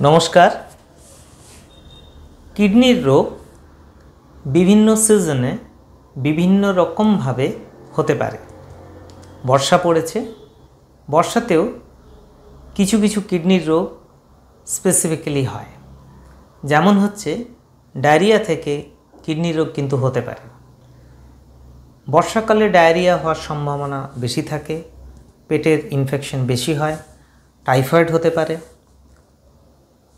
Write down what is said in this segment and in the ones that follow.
নমস্কার। কিডনির রোগ বিভিন্ন সিজনে বিভিন্ন রকমভাবে হতে পারে। বর্ষা পড়েছে, বর্ষাতেও কিছু কিছু কিডনির রোগ স্পেসিফিক্যালি হয়। যেমন হচ্ছে ডায়রিয়া থেকে কিডনির রোগ কিন্তু হতে পারে। বর্ষাকালে ডায়রিয়া হওয়ার সম্ভাবনা বেশি থাকে, পেটের ইনফেকশন বেশি হয়, টাইফয়েড হতে পারে,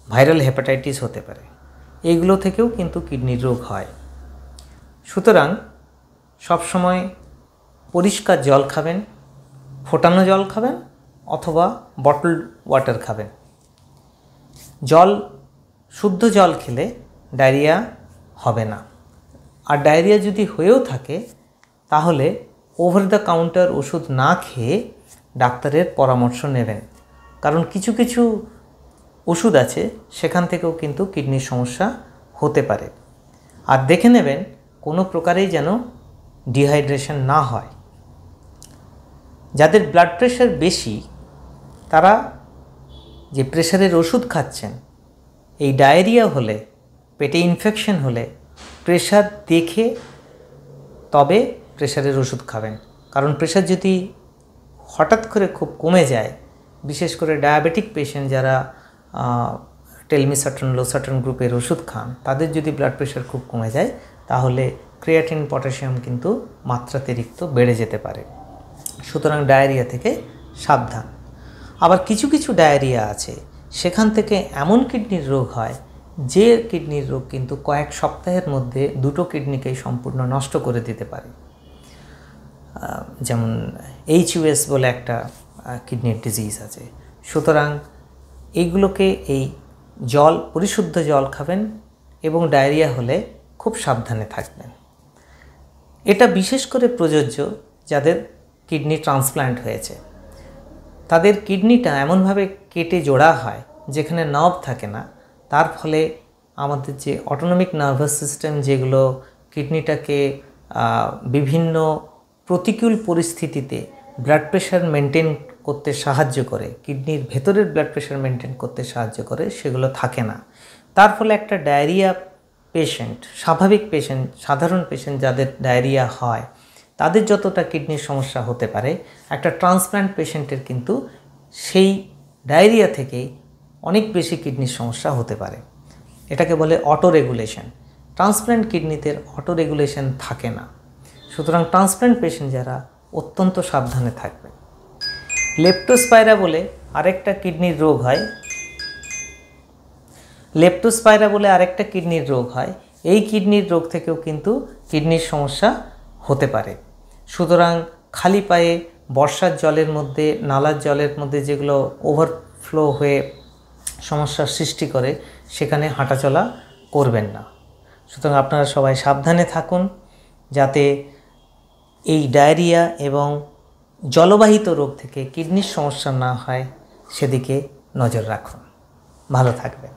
ভাইরাল হেপাটাইটিস হতে পারে। এইগুলো থেকেও কিন্তু কিডনির রোগ হয়। সুতরাং সবসময় পরিষ্কার জল খাবেন, ফোটানো জল খাবেন অথবা বটলড ওয়াটার খাবেন। শুদ্ধ জল খেলে ডায়রিয়া হবে না। আর ডায়রিয়া যদি হয়েও থাকে তাহলে ওভার দ্য কাউন্টার ওষুধ না খেয়ে ডাক্তারের পরামর্শ নেবেন, কারণ কিছু কিছু ওষুধ আছে সেখান থেকেও কিন্তু কিডনির সমস্যা হতে পারে। আর দেখে নেবেন কোনো প্রকারেই যেন ডিহাইড্রেশন না হয়। যাদের ব্লাড প্রেশার বেশি তারা যে প্রেশারের ওষুধ খাচ্ছেন, এই ডায়রিয়া হলে, পেটে ইনফেকশন হলে প্রেশার দেখে তবে প্রেশারের ওষুধ খাবেন। কারণ প্রেশার যদি হঠাৎ করে খুব কমে যায়, বিশেষ করে ডায়াবেটিক পেশেন্ট যারা টেলমিসার্টন, লোসার্টন গ্রুপের ওষুধ খান, তাদের যদি ব্লাড প্রেশার খুব কমে যায় তাহলে ক্রিয়াটিন, পটাশিয়াম কিন্তু মাত্রাতিরিক্ত বেড়ে যেতে পারে। সুতরাং ডায়রিয়া থেকে সাবধান। আবার কিছু কিছু ডায়রিয়া আছে সেখান থেকে এমন কিডনির রোগ হয় যে কিডনির রোগ কিন্তু কয়েক সপ্তাহের মধ্যে দুটো কিডনিকেই সম্পূর্ণ নষ্ট করে দিতে পারে। যেমন HUS বলে একটা কিডনির ডিজিজ আছে। সুতরাং এইগুলোকে পরিশুদ্ধ জল খাবেন এবং ডায়রিয়া হলে খুব সাবধানে থাকবেন। এটা বিশেষ করে প্রযোজ্য যাদের কিডনি ট্রান্সপ্ল্যান্ট হয়েছে। তাদের কিডনিটা এমনভাবে কেটে জোড়া হয় যেখানে নার্ভ থাকে না। তার ফলে আমাদের যে অটোনমিক নার্ভাস সিস্টেম, যেগুলো কিডনিটাকে বিভিন্ন প্রতিকূল পরিস্থিতিতে ব্লাড প্রেশার মেনটেন করতে সাহায্য করে, কিডনির ভেতরের ব্লাড প্রেশার মেনটেন করতে সাহায্য করে, সেগুলো থাকে না। তার ফলে একটা ডায়রিয়া পেশেন্ট, স্বাভাবিক পেশেন্ট, সাধারণ পেশেন্ট যাদের ডায়রিয়া হয় তাদের যতটা কিডনির সমস্যা হতে পারে, একটা ট্রান্সপ্ল্যান্ট পেশেন্টের কিন্তু সেই ডায়রিয়া থেকেই অনেক বেশি কিডনির সমস্যা হতে পারে। এটাকে বলে অটো রেগুলেশন। ট্রান্সপ্ল্যান্ট কিডনিতে অটো রেগুলেশন থাকে না। সুতরাং ট্রান্সপ্ল্যান্ট পেশেন্ট যারা অত্যন্ত সাবধানে থাকবে। লেপ্টোস্পাইরা বলে আরেকটা কিডনির রোগ হয়। এই কিডনির রোগ থেকেও কিন্তু কিডনির সমস্যা হতে পারে। সুতরাং খালি পায়ে বর্ষার জলের মধ্যে, নালার জলের মধ্যে যেগুলো ওভারফ্লো হয়ে সমস্যার সৃষ্টি করে, সেখানে হাঁটাচলা করবেন না। সুতরাং আপনারা সবাই সাবধানে থাকুন যাতে এই ডায়রিয়া এবং জলবাহিত রোগ থেকে কিডনির সমস্যা না হয়, সেদিকে নজর রাখুন। ভালো থাকবেন।